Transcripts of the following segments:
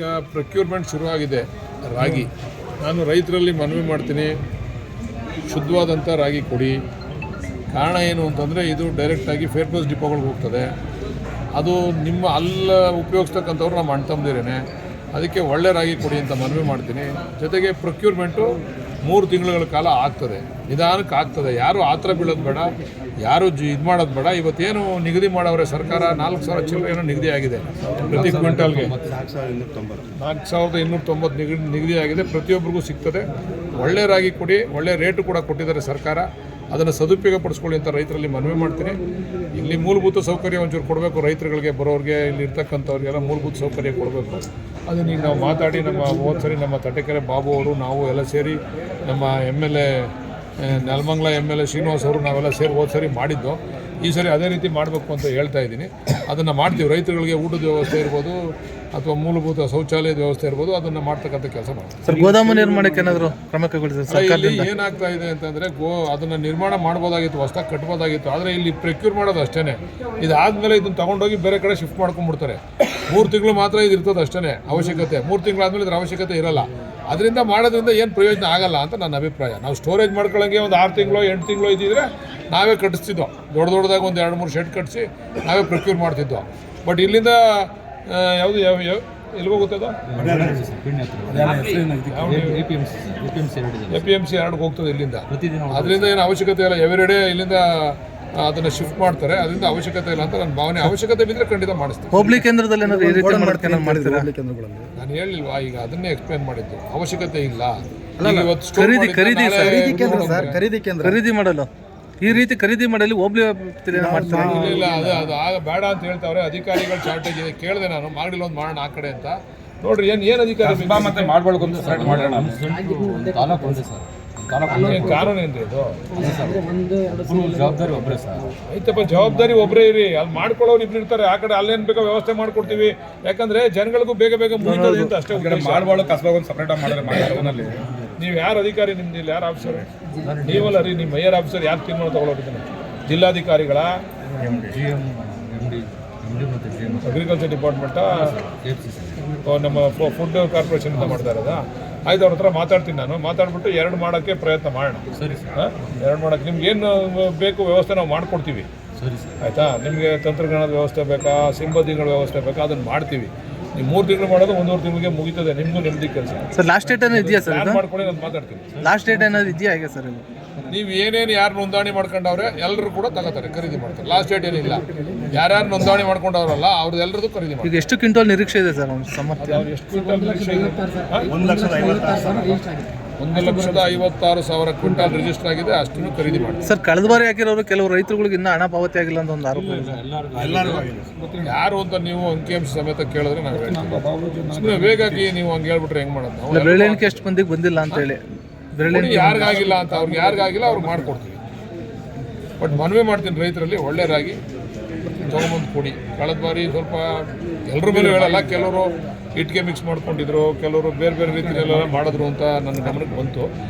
ಈಗ ಪ್ರೊಕ್ಯೂರ್ಮೆಂಟ್ ಶುರುವಾಗಿದೆ ರಾಗಿ. ನಾನು ರೈತರಲ್ಲಿ ಮನವಿ ಮಾಡ್ತೀನಿ, ಶುದ್ಧವಾದಂಥ ರಾಗಿ ಕೊಡಿ. ಕಾರಣ ಏನು ಅಂತಂದರೆ ಇದು ಡೈರೆಕ್ಟಾಗಿ ಫೇರ್ ಪ್ರೈಸ್ ಡಿಪೋಗಳಿಗೆ ಹೋಗ್ತದೆ. ಅದು ನಿಮ್ಮ ಅಲ್ಲಿ ಉಪಯೋಗಿಸ್ತಕ್ಕಂಥವ್ರು ನಮ್ಮ ಅಣ್ಣ ತಮ್ಮದಿರೇನೆ. ಅದಕ್ಕೆ ಒಳ್ಳೆ ರಾಗಿ ಕೊಡಿ ಅಂತ ಮನವಿ ಮಾಡ್ತೀನಿ. ಜೊತೆಗೆ ಪ್ರೊಕ್ಯೂರ್ಮೆಂಟು 3 ತಿಂಗಳ ಕಾಲ ಆಗ್ತದೆ, ನಿಧಾನಕ್ಕೆ ಆಗ್ತದೆ. ಯಾರು ಆತರ ಬೀಳೋದು ಬೇಡ, ಯಾರು ಇದು ಮಾಡೋದು ಬೇಡ. ಇವತ್ತೇನು ನಿಗದಿ ಮಾಡವ್ರೆ ಸರ್ಕಾರ, 4,000 ಚಿಲ್ಲರೆ ಏನೋ ನಿಗದಿ ಆಗಿದೆ ಪ್ರತಿ ಕ್ವಿಂಟಲ್ಗೆ. 4,290 ನಿಗದಿ ಆಗಿದೆ. ಪ್ರತಿಯೊಬ್ಬರಿಗೂ ಸಿಗ್ತದೆ. ಒಳ್ಳೆ ರಾಗಿ ಕೊಡಿ, ಒಳ್ಳೆ ರೇಟು ಕೂಡ ಕೊಟ್ಟಿದ್ದಾರೆ ಸರ್ಕಾರ. ಅದನ್ನು ಸದುಪಯೋಗ ಪಡಿಸ್ಕೊಳ್ಳಿ ಅಂತ ರೈತರಲ್ಲಿ ಮನವಿ ಮಾಡ್ತೀನಿ. ಇಲ್ಲಿ ಮೂಲಭೂತ ಸೌಕರ್ಯ ಒಂಚೂರು ಕೊಡಬೇಕು ರೈತರುಗಳಿಗೆ, ಬರೋರಿಗೆ, ಇಲ್ಲಿ ಇರ್ತಕ್ಕಂಥವ್ರಿಗೆಲ್ಲ ಮೂಲಭೂತ ಸೌಕರ್ಯ ಕೊಡಬೇಕು. ಅದನ್ನ ಈಗ ನಾವು ಮಾತಾಡಿ ನಮ್ಮ ಹೋದ ಸರಿ ನಮ್ಮ ತಟಕೆರೆ ಬಾಬು ಅವರು, ನಾವು ಎಲ್ಲ ಸೇರಿ, ನಮ್ಮ MLA ನೆಲಮಂಗಲ MLA ಶ್ರೀನಿವಾಸ್ ಅವರು, ನಾವೆಲ್ಲ ಸೇರಿ ಹೋದ ಸರಿ ಮಾಡಿದ್ದು. ಈ ಸರಿ ಅದೇ ರೀತಿ ಮಾಡಬೇಕು ಅಂತ ಹೇಳ್ತಾ ಇದ್ದೀನಿ. ಅದನ್ನು ಮಾಡ್ತೀವಿ. ರೈತರುಗಳಿಗೆ ಊಟದ ವ್ಯವಸ್ಥೆ ಇರ್ಬೋದು ಅಥವಾ ಮೂಲಭೂತ ಶೌಚಾಲಯದ ವ್ಯವಸ್ಥೆ ಇರ್ಬೋದು, ಅದನ್ನು ಮಾಡ್ತಕ್ಕಂಥ ಕೆಲಸ ಮಾಡ್ತೀವಿ. ಸರ್, ಗೋದಾಮು ನಿರ್ಮಾಣಕ್ಕೆ ಏನಾದರೂ ಕ್ರಮ ಕೈಗೊಳ್ಳಿದ್ರೆ ಇಲ್ಲಿ ಏನಾಗ್ತಾ ಇದೆ ಅಂತಂದರೆ, ಅದನ್ನು ನಿರ್ಮಾಣ ಮಾಡ್ಬೋದಾಗಿತ್ತು, ಹೊಸದಾಗಿ ಕಟ್ಬೋದಾಗಿತ್ತು. ಆದರೆ ಇಲ್ಲಿ ಪ್ರೊಕ್ಯೂರ್ ಮಾಡೋದು ಅಷ್ಟೇ. ಇದಾದಮೇಲೆ ಇದನ್ನು ತೊಗೊಂಡೋಗಿ ಬೇರೆ ಕಡೆ ಶಿಫ್ಟ್ ಮಾಡ್ಕೊಂಡ್ಬಿಡ್ತಾರೆ. 3 ತಿಂಗಳು ಮಾತ್ರ ಇದು ಇರ್ತದೆ ಅಷ್ಟೇ ಅವಶ್ಯಕತೆ. 3 ತಿಂಗಳಾದಮೇಲೆ ಇದ್ರ ಅವಶ್ಯಕತೆ ಇರಲ್ಲ. ಅದರಿಂದ ಮಾಡೋದ್ರಿಂದ ಏನು ಪ್ರಯೋಜನ ಆಗಲ್ಲ ಅಂತ ನನ್ನ ಅಭಿಪ್ರಾಯ. ನಾವು ಸ್ಟೋರೇಜ್ ಮಾಡ್ಕೊಳ್ಳೋಂಗೆ ಒಂದು 6 ತಿಂಗಳು 8 ತಿಂಗಳು ಇದ್ದಿದ್ರೆ ನಾವೇ ಕಟ್ಟಿಸ್ತಿದ್ದೋ. ದೊಡ್ಡದಾಗಿ ಒಂದು 2-3 ಶೆಡ್ ಕಟ್ಟಿಸಿ ನಾವೇ ಪ್ರೊಕ್ಯೂರ್ ಮಾಡ್ತಿದ್ದೋ. ಬಟ್ ಇಲ್ಲಿಂದ ಯಾವುದು ಎಲ್ಲಿಗೆ ಹೋಗುತ್ತದ APMC 2 ಹೋಗ್ತದೆ ಇಲ್ಲಿಂದ. ಅದರಿಂದ ಏನು ಅವಶ್ಯಕತೆ ಇಲ್ಲ. ಎವ್ರಿಡೇ ಇಲ್ಲಿಂದ ಅದನ್ನು ಶಿಫ್ಟ್ ಮಾಡ್ತಾರೆ. ಅದರಿಂದ ಅವಶ್ಯಕತೆ ಇಲ್ಲ ಅಂತ ನನ್ನ ಭಾವನೆ. ಅವಶ್ಯಕತೆ ಬಿದ್ದರೆ ಖಂಡಿತ ಮಾಡಿಸ್ತೀವಿ. ಹೋಬಳಿ ಕೇಂದ್ರದಲ್ಲಿ ನಾನು ಹೇಳಿಲ್ವಾ, ಈಗ ಅದನ್ನೇ ಎಕ್ಸ್ಪ್ಲೇನ್ ಮಾಡಿದ್ದು. ಅವಶ್ಯಕತೆ ಇಲ್ಲ. ಖರೀದಿ ಮಾಡಲು ಈ ರೀತಿ ಖರೀದಿ ಮಾಡಲಿ ಹೋಬಳಿ ಇಲ್ಲ, ಅದು ಆಗ ಬೇಡ ಅಂತ ಹೇಳ್ತಾವ್ರೆ. ಅಧಿಕಾರಿಗಳ ಶಾರ್ಟೇಜ್ ಇದೆ. ಕೇಳಿದೆ ನಾನು, ಮಾಡಿಲ್ಲ ಒಂದು ಮಾಡೋಣ ಆ ಕಡೆ ಅಂತ. ನೋಡ್ರಿ ಏನು ಅಧಿಕಾರಿ ಮತ್ತೆ ಮಾಡ್ಬಾರ್ದು ಅಂತ ಸ್ಟಾರ್ಟ್ ಮಾಡೋಣ. ಕಾನೂನು ಏನ್ರಿ ಇದು? ಜವಾಬ್ದಾರಿ ಒಬ್ಬರೇ ಸರ್. ಆಯ್ತಪ್ಪ, ಜವಾಬ್ದಾರಿ ಒಬ್ಬರೇ ಇರಿ. ಅಲ್ಲಿ ಮಾಡ್ಕೊಳ್ಳೋರು ಇಬ್ರು ಇರ್ತಾರೆ. ಆ ಕಡೆ ಅಲ್ಲೇನು ಬೇಕೋ ವ್ಯವಸ್ಥೆ ಮಾಡ್ಕೊಡ್ತೀವಿ. ಯಾಕಂದ್ರೆ ಜನಗಳಿಗೂ ಬೇಗ ಮುಗಿತದೆ ಅಂತ ಅಷ್ಟೇ. ಮಾಡ್ಬಾರ್ದು, ಕಸಬಾಗ ಒಂದು ಸಪ್ರೇಟ್ ಮಾಡಿದ್ರೆ. ನೀವು ಯಾರು ಅಧಿಕಾರಿ? ನಿಮ್ದು ಇಲ್ಲಿ ಯಾರು ಆಫೀಸರ್? ನೀವಲ್ಲ ರೀ, ನಿಮ್ಮ ಮೇಯರ್ ಆಫೀಸರ್ ಯಾರು ತೀರ್ಮಾನ ತಗೊಳ್ಳೋದಿದ್ದೀನಿ? ಜಿಲ್ಲಾಧಿಕಾರಿಗಳ, ಅಗ್ರಿಕಲ್ಚರ್ ಡಿಪಾರ್ಟ್ಮೆಂಟಾ, ನಮ್ಮ ಫುಡ್ ಕಾರ್ಪೊರೇಷನಿಂದ ಮಾಡ್ತಾ ಇರೋದಾ? ಆಯ್ತು, ಅವ್ರ ಹತ್ರ ಮಾತಾಡ್ತೀನಿ ನಾನು. ಮಾತಾಡ್ಬಿಟ್ಟು 2 ಮಾಡೋಕ್ಕೆ ಪ್ರಯತ್ನ ಮಾಡೋಣ. ಸರಿ ಸರ್. 2 ಮಾಡೋಕ್ಕೆ ನಿಮ್ಗೆ ಏನು ಬೇಕು ವ್ಯವಸ್ಥೆ ನಾವು ಮಾಡಿಕೊಡ್ತೀವಿ. ಸರಿ ಸರ್. ಆಯಿತಾ? ನಿಮಗೆ ತಂತ್ರಜ್ಞಾನದ ವ್ಯವಸ್ಥೆ ಬೇಕಾ, ಸಿಬ್ಬಂದಿಗಳ ವ್ಯವಸ್ಥೆ ಬೇಕಾ, ಅದನ್ನು ಮಾಡ್ತೀವಿ. ನೀವು 3 ತಿಂಗಳು ಮಾಡೋದು 1.5 ತಿಂಗಳಿಗೆ ಮುಗಿತದೆ. ನಿಮಗೂ ನೆಮ್ಮದಿ ಕೆಲಸ. ಸರ್, ಲಾಸ್ಟ್ ಡೇಟ್ ಏನಾದ್ರು ಇದೆಯಾ ಸರ್? ಮಾಡ್ಕೊಳ್ಳಿ, ನಾನು ಮಾತಾಡ್ತೀನಿ. ಲಾಸ್ಟ್ ಡೇಟ್ ಏನಾದ್ರು ಇದೆಯಾ ಹೇಗೆ ಸರ್? ನೀವು ಏನೇನು ಯಾರು ನೋಂದಣಿ ಮಾಡ್ಕೊಂಡವ್ರೆ ಎಲ್ಲರೂ ಕೂಡ ತಗೋತಾರೆ, ಖರೀದಿ ಮಾಡ್ತಾರೆ. ಲಾಸ್ಟ್ ಡೇಟ್ ಏನಿಲ್ಲ. ಯಾರ್ಯಾರು ನೋಂದಣಿ ಮಾಡ್ಕೊಂಡವ್ರಲ್ಲ ಅವ್ರದ್ದು ಎಲ್ಲರದ್ದು ಖರೀದಿ ಮಾಡ್ತಾರೆ. ಈಗ ಎಷ್ಟು ಕ್ವಿಂಟಲ್ ನಿರೀಕ್ಷೆ ಇದೆ ಸರ್ ಸಾಮರ್ಥ್ಯ? ಅವ್ರು ಎಷ್ಟು ಕ್ವಿಂಟಲ್ ನಿರೀಕ್ಷೆ ಇದೆ? 1,56,000 ಕ್ವಿಂಟಲ್ ರಿಜಿಸ್ಟರ್ ಆಗಿದೆ. ಅಷ್ಟನ್ನು ಖರೀದಿ ಮಾಡಿ. ಸರ್, ಕಳೆದ ಬಾರಿ ಹಾಕಿರೋರು ಕೆಲವು ರೈತರುಗಳಿಗೆ ಇನ್ನೂ ಹಣ ಪಾವತಿ ಆಗಿಲ್ಲ ಅಂತ ಒಂದು ಆರೋಪ ಇದೆ. ಯಾರು ಅಂತ ನೀವು ಅಂಕಿಅಂಶ ಸಮೇತ ಕೇಳಿದ್ರೆ ನಾವು ಹೇಳ್ತೀವಿ. ಸುಮ್ಮನೆ ವೇಗಾಗಿ ನೀವು ಹಂಗೆ ಹೇಳ್ಬಿಟ್ರೆ ಹೆಂಗೆ ಮಾಡೋದು ನಾವು? ಬೆರಳೆಣಿಕೆ ಎಷ್ಟು ಮಂದಿಗೆ ಬಂದಿಲ್ಲ ಅಂತ ಹೇಳಿ. ಯಾರಿಗಾಗಿಲ್ಲ ಅಂತ ಯಾರಿಗಾಗಿಲ್ಲ ಅವ್ರಿಗೆ ಮಾಡಿಕೊಡ್ತೀವಿ. ಬಟ್ ಮನವಿ ಮಾಡ್ತೀನಿ ರೈತರಲ್ಲಿ, ಒಳ್ಳೆ ರಾಗಿ ತೊಗೊಂಬಂದು ಕೊಡಿ. ಕಳೆದ ಬಾರಿ ಸ್ವಲ್ಪ ಎಲ್ಲರ ಮೇಲೆ ಹೇಳಲ್ಲ, ಕೆಲವರು ಇಟ್ಟಿಗೆ ಮಿಕ್ಸ್ ಮಾಡ್ಕೊಂಡಿದ್ರು, ಕೆಲವರು ಬೇರೆ ಬೇರೆ ರೀತಿಯಲ್ಲೆಲ್ಲ ಮಾಡಿದ್ರು ಅಂತ ನನ್ನ ಗಮನಕ್ಕೆ ಬಂತು.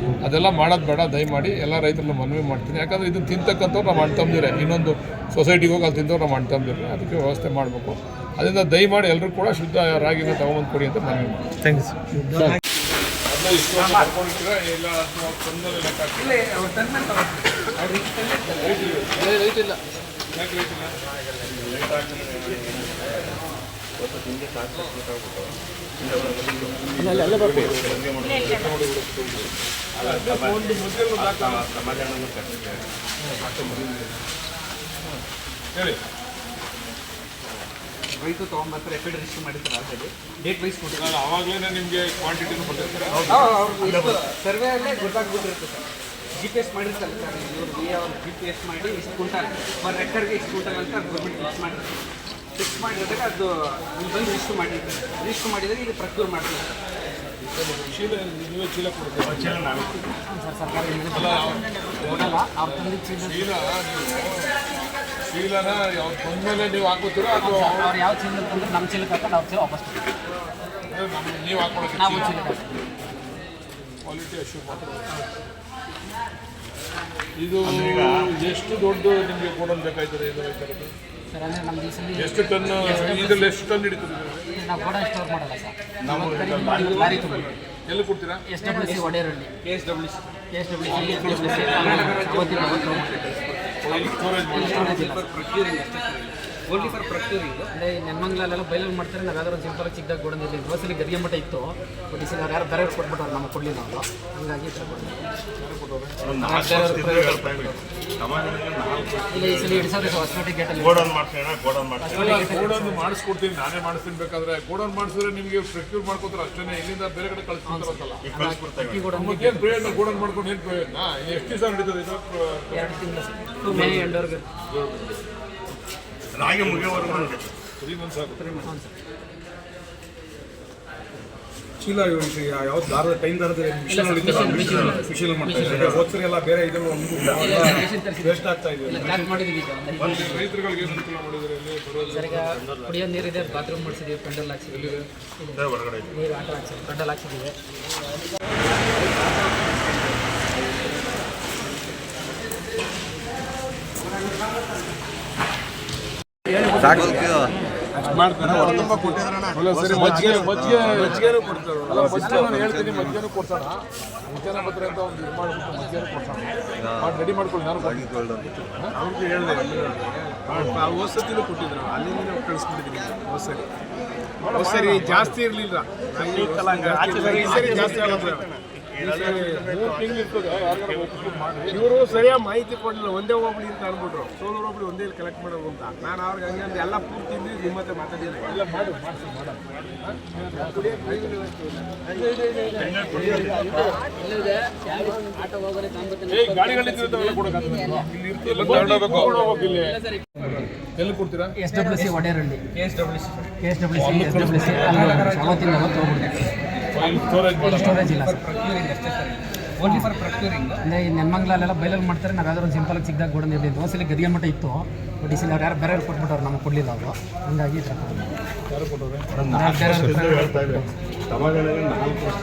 ಅದೆಲ್ಲ ಮಾಡೋದು ಬೇಡ ದಯಮಾಡಿ. ಎಲ್ಲ ರೈತರನ್ನ ಮನವಿ ಮಾಡ್ತೀನಿ. ಯಾಕಂದರೆ ಇದನ್ನು ತಿಂತಕ್ಕಂಥವ್ರು ನಮ್ಮ ಅಣ್ಣ ತಮ್ಮದಿರೇ. ಇನ್ನೊಂದು ಸೊಸೈಟಿಗೆ ಹೋಗಿ ಅಲ್ಲಿ ತಿಂದವ್ರು ನಮ್ಮ ಅಣ್ಣ ತಮ್ಮದಿರೇ. ಅದಕ್ಕೆ ವ್ಯವಸ್ಥೆ ಮಾಡಬೇಕು. ಅದರಿಂದ ದಯಮಾಡಿ ಎಲ್ಲರೂ ಕೂಡ ಶುದ್ಧ ರಾಗಿನ ತೊಗೊಂಬಂದು ಕೊಡಿ ಅಂತ ಮನವಿ ಮಾಡ್ತೀನಿ. Thank you sir. ಹೇಳಿ. ರೈತರು ತೊಗೊಂಡ್ಬರ್ತಾರೆ, FID ರಿಜಿಸ್ಟರ್ ಮಾಡಿರ್ತಾರೆ. ಆಲ್ರೆಡಿ ಡೇಟ್ ವೈಸ್ ಕೊಟ್ಟಿದ್ದಾರೆ. ಆವಾಗಲೇ ನಿಮಗೆ ಕ್ವಾಂಟಿಟಿನೂ ಕೊಟ್ಟಿರ್ತಾರೆ. ಸರ್ವೆಯಲ್ಲೇ ಗೊತ್ತಾಗ್ಬಿಟ್ಟಿರುತ್ತೆ ಸರ್. GPS ಮಾಡಿರ್ತಾರೆ ಸರ್. ಇವರು GPS ಮಾಡಿ ಇಷ್ಟು ಕ್ವಿಂಟಲ್ ಪರ್ ಎಕರ್ಗೆ ಇಷ್ಟು ಕ್ವಿಂಟಲ್ ಅಂತ ಗೌರ್ಮೆಂಟ್ ಫಿಕ್ಸ್ ಮಾಡಿರ್ತಾರೆ. ಅದು ಇಲ್ಲಿ ಬಂದು ರಿಜಿಸ್ಟರ್ ಮಾಡಿರ್ತಾರೆ. ರಿಜಿಸ್ಟರ್ ಮಾಡಿದರೆ ಈಗ ಪ್ರಕ್ಯೂರ್ ಮಾಡ್ತಾರೆ. ಚೀಲ ನೀವೇ ಚೀಲ ಕೊಡ್ತೀವಿ. ಚೀಲ ನಾವೇ ಸರ್, ಸರ್ಕಾರ ಕೊಡಲ್ಲ. ಅವ್ರು ತಂದಿದ್ದು ಚೀಲನ ಅವ್ರು ಬಂದಮೇಲೆ ನೀವು ಹಾಕೋತೀರಾ ಅಥವಾ ಅವ್ರು ಯಾವ ಚೀಲ ತಂದ್ರೆ ನಮ್ಮ ಚೀಲಕ್ಕೆ ಹಾಕೊಂಡು ಅವ್ರ ಚೀಲ ವಾಪಸ್ ನೀವು ಹಾಕೊಳ್ಳೋಕೆ? ನಾವು ಚೀಲ ಕ್ವಾಲಿಟಿ ಅಶ್ಯೂರ್ ಮಾತ್ರ. ಇದು ಎಷ್ಟು ದೊಡ್ಡ ನಿಮಗೆ ಗೋಡನ್ ಬೇಕಾಯ್ತದೆ ಇದು ರೈತರದ್ದು? ಸರ್ ಅಂದರೆ ನಮ್ದು ಈ ಸಲ ಎಷ್ಟು ಟನ್ ಇದರಲ್ಲಿ ಎಷ್ಟು ಟನ್ ಹಿಡಿತದೆ ನಾವು ಗೋಡನ್ ಸ್ಟೋರ್ ಮಾಡಲ್ಲ ಸರ್ ನಾವು ಲಾರಿ ತುಂಬ ಎಲ್ಲಿ ಕೊಡ್ತೀರಾ? SWC ಒಡೆಯರಲ್ಲಿ KSWC ಸ್ಟೋರೇಜ್ ಫಾರ್ ಪ್ರೊಕ್ಯೂರಿಂಗ್ ಅಷ್ಟೇ ಓನ್ಲಿ ಫಾರ್ ಪ್ರೊಕ್ಯೂರಿಂಗ್. ಅಂದರೆ ನೆನ್ಮಂಗ್ಲೆಲ್ಲ ಬೈಲಲ್ಲಿ ಮಾಡ್ತಾರೆ, ನಾವು ಯಾವ್ದಾದ್ರು ಸಿಂಪಲ್ ಚಿಕ್ಕದಾಗ ಗೋಡನ್ ಇರಲಿ. ಬಸ್ಸಲ್ಲಿ ಗದಿಗೆ ಮಟ್ಟ ಇತ್ತು, ಬಟ್ ಈ ಸಲ ಯಾರು ಬೇರೆ ಕೊಟ್ಬಿಟ್ಟವ್ರು, ನಮಗೆ ಕೊಡಲಿಲ್ಲ ಅವರು. ಹಂಗಾಗಿ ಈ ಥರ ಇಲ್ಲ ಈ ಸಲ 2000 ಹೊಸಪೇಟೆ ಗೇಟಲ್ಲಿ ಗೋಡನ್ ಮಾಡಿಸ್ಕೊಡ್ತೀನಿ, ನಾನೇ ಮಾಡಿಸ್ತೀನಿ. ಬೇಕಾದ್ರೆ ಗೋಡನ್ ಮಾಡಿಸಿದ್ರೆ ನಿಮಗೆ ಪ್ರೊಕ್ಯೂರ್ ಮಾಡ್ಕೋತಾರೆ ಅಷ್ಟೇ, ಇಲ್ಲಿಂದ ಬೇರೆ ಕಡೆ ಕಳಿಸ್ಕೊಡ್ತಾರಲ್ಲ. ಅಕ್ಕಿ ಗೋಡನ್ ಏನು ಪ್ರಯೋಜನ? ಗೋಡನ್ ಮಾಡ್ಕೊಂಡು ಏನು ಪ್ರಯೋಜನ? ಎಷ್ಟು ದಿವಸ ನಡೀತದೆ ಇದು? 2 ತಿಂಗಳು ಮೇ ಎಂಡವರೆಗೆ. ರಾಗಿ ಮುಗಿಯೋವರೆಗೂ 3 months ಆಗುತ್ತೆ. ಹ್ಞೂ ಸರ್. ಚೀಲ ಯಾವ ದಾರದ ಟೈಮ್ ದಾರದ ಮಿಷನ್ ಮಿಷನ್ ಮಾಡ್ತಾರೆ. ಹೋದ್ಸರಿ ಎಲ್ಲ ಬೇರೆ ಇದನ್ನು ಮಿಷಿನ್ ತರಿಸಿ ವೇಸ್ಟ್ ಆಗ್ತಾ ಇದೆ. ಸ್ಟಾರ್ಟ್ ಮಾಡಿದ್ದೀವಿ ಈಗ. ರೈತರುಗಳಿಗೆ ಏನು ಅನುಕೂಲ ಮಾಡಿದ್ದಾರೆ ಇಲ್ಲಿ ಬರೋದು? ಸರ್ ಈಗ ಕುಡಿಯೋ ನೀರಿದೆ, ಬಾತ್ರೂಮ್ ಮಾಡಿಸಿದ್ದೀವಿ, ಪೆಂಡಲ್ ಹಾಕ್ಸಿದ್ದೀವಿ, ಹೊರಗಡೆ ನೀರು ಆಟ ಹಾಕ್ಸಿದ್ದೀವಿ, ಪೆಂಡಲ್ ಹಾಕ್ಸಿದ್ದೀವಿ. ಅಲ್ಲ ಸರಿ, ಮಜ್ಜಿಗೆನೂ ಕೊಡ್ತಾರೆ. ಅಲ್ಲ ಮಜ್ಜಿಗೆ ನಾನು ಹೇಳ್ತೀನಿ, ಮಜ್ಜಿಗೆನೂ ಕೊಡ್ಸೋಣ. ಮುಂಚೆನ ಬರ್ತಾರೆ ಅಂತ ಒಂದು ಇದು ಮಾಡಿಬಿಟ್ಟು ಮಜ್ಜಿಗೆನೂ ಕೊಡ್ಸೋಣ. ಮಾಡಿ ರೆಡಿ ಮಾಡ್ಕೊಳ್ಳಿ. ನಾನು ಅವ್ರಿಗೆ ಹೇಳಿದೆ, ಹೊಸತಿನೂ ಕೊಟ್ಟಿದ್ರು, ಅಲ್ಲಿಂದ ಕಳಿಸ್ಬಿಟ್ಟಿದ್ದೀನಿ. ಹೊಸರಿ ಜಾಸ್ತಿ ಇರಲಿಲ್ಲ, ಈ ಸರಿ ಜಾಸ್ತಿ ಆಗುತ್ತೆ. 3 ತಿಂಗಳು ಇರ್ತದೆ. ಯಾರಿಗಾರ ಒಪ್ಪಿಗೆ ಮಾಡಿ. ಇವರು ಸರಿಯಾಗಿ ಮಾಹಿತಿ ಕೊಡಲಿಲ್ಲ. ಒಂದೇ ಹೋಗ್ಬಿಡಿ ಅಂತ ಅಂದ್ಬಿಟ್ರು. ಸೋಲೂರು ಹೋಗ್ಬಿಡಿ ಒಂದೇ ಕಲೆಕ್ಟ್ ಮಾಡೋದು ಅಂತ. ನಾನು ಅವ್ರಿಗೆ ಹಂಗೆ ಅಂದ್ರೆ ಎಲ್ಲ ಪೂರ್ತಿ ನಿಮ್ಮ ಹತ್ರ ಮಾತಾಡಿಲ್ಲ. ಎಲ್ಲ ಮಾಡಿಸಿ ಮಾಡೋಣ. ಆಟೋ ಹೋಗೋರೆ ಗಾಡಿಗಳಿದ್ದಾವೆಲ್ಲ ಕೊಡೋಕ್ಕಾಗಲ್ಲ. ಇಲ್ಲಿ ಇರ್ತಿಲ್ಲ, ತಗೊಂಡೋಗ್ಬೇಕು ಇಲ್ಲಿ. ಎಲ್ಲಿ ಕೊಡ್ತೀರಾ? SWC ಒಡೆಯರಲ್ಲಿ. KSWC ಅವತ್ತಿಂದ ಹೋಗ್ಬಿಡ್ತೀವಿ. ಸ್ಟೋರೇಜ್ ಮಾಡೋಣ. ಸ್ಟೋರೇಜ್ ಇಲ್ಲ ಸರ್. ಪ್ರೊಕ್ಯೂರಿಂಗ್ ಅಷ್ಟೇ ಸರ್. Only for procuring. ಅಂದರೆ ಈ ನೆನ್ಮಂಗ್ಲೆಲ್ಲ ಬೈಲಲ್ಲಿ ಮಾಡ್ತಾರೆ, ನಾವು ಯಾವ್ದಾದ್ರು ಸಿಂಪಲ್ ಚಿಕ್ಕದಾಗ ಗೋಡನ್ ಇರಲಿ. ದೋಸೆಲಿ ಗದಿಗೆ ಮಟ್ಟ ಇತ್ತು, ಬಟ್ ಈ ಸಲ ಯಾರು ಬೇರೆ ಕೊಟ್ಬಿಟ್ಟವ್ರು, ನಮಗೆ ಕೊಡಲಿಲ್ಲ ಅವರು. ಹಂಗಾಗಿ ಈ ಥರ ಯಾರು ಕೊಟ್ಟವ್ರೆ?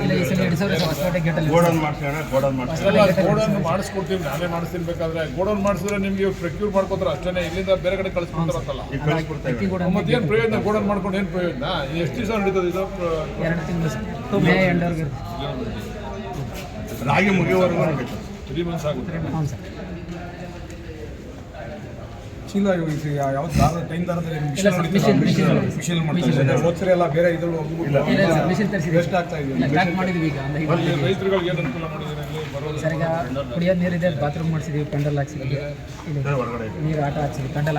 ಇಲ್ಲ ಈ ಸಲ 2000 ಹೊಸಪೇಟೆ ಗೇಟಲ್ಲಿ ಗೋಡನ್ ಮಾಡ್ಸೋಣ, ಗೋಡನ್ ಮಾಡಿಸ್ಕೊಡ್ತೀನಿ, ನಾನೇ ಮಾಡಿಸ್ತೀನಿ. ಬೇಕಾದ್ರೆ ಗೋಡನ್ ಮಾಡಿಸಿದ್ರೆ ನಿಮಗೆ ಪ್ರೊಕ್ಯೂರ್ ಮಾಡ್ಕೋತಾರೆ ಅಷ್ಟೇ, ಇಲ್ಲಿಂದ ಬೇರೆ ಕಡೆ ಕಳಿಸ್ಕೊಡ್ತಾರಲ್ಲ. ಅಕ್ಕಿ ಗೋಡನ್ ಮತ್ತೇನು ಪ್ರಯೋಜನ? ಗೋಡನ್ ಮಾಡ್ಕೊಂಡು ಏನು ಪ್ರಯೋಜನ? ಎಷ್ಟು ದಿವಸ ನಡೀತದೆ ಇದು? 2 ತಿಂಗಳು ಸರ್. ಮೇ ಎಂಡವರೆಗೆ. ರಾಗಿ ಮುಗಿಯೋವರೆಗೂ 3 months ಆಗುತ್ತೆ. ಹ್ಞೂ ಸರ್. ಚೀಲ ಯಾವ ದಾರದ ಟೈಮ್ ದಾರದ ಮಿಷನ್ ಮಿಷನ್ ಮಾಡ್ತಾರೆ. ಹೋದ್ಸರಿ ಎಲ್ಲ ಬೇರೆ ಇದನ್ನು ಮಿಷಿನ್ ತರಿಸಿ ವೇಸ್ಟ್ ಆಗ್ತಾ ಇದೆ. ಸ್ಟಾರ್ಟ್ ಮಾಡಿದ್ದೀವಿ ಈಗ. ಅಲ್ಲಿ ರೈತರುಗಳಿಗೆ ಏನು ಅನುಕೂಲ ಮಾಡಿದ್ದಾರೆ ಇಲ್ಲಿ ಬರೋದು? ಸರ್ ಈಗ ಕುಡಿಯೋ ನೀರಿದೆ, ಬಾತ್ರೂಮ್ ಮಾಡಿಸಿದ್ದೀವಿ, ಪೆಂಡಲ್ ಹಾಕ್ಸಿದ್ದೀವಿ, ನೀರು ಆಟ ಹಾಕ್ಸಿದ್ದೀವಿ, ಪೆಂಡಲ್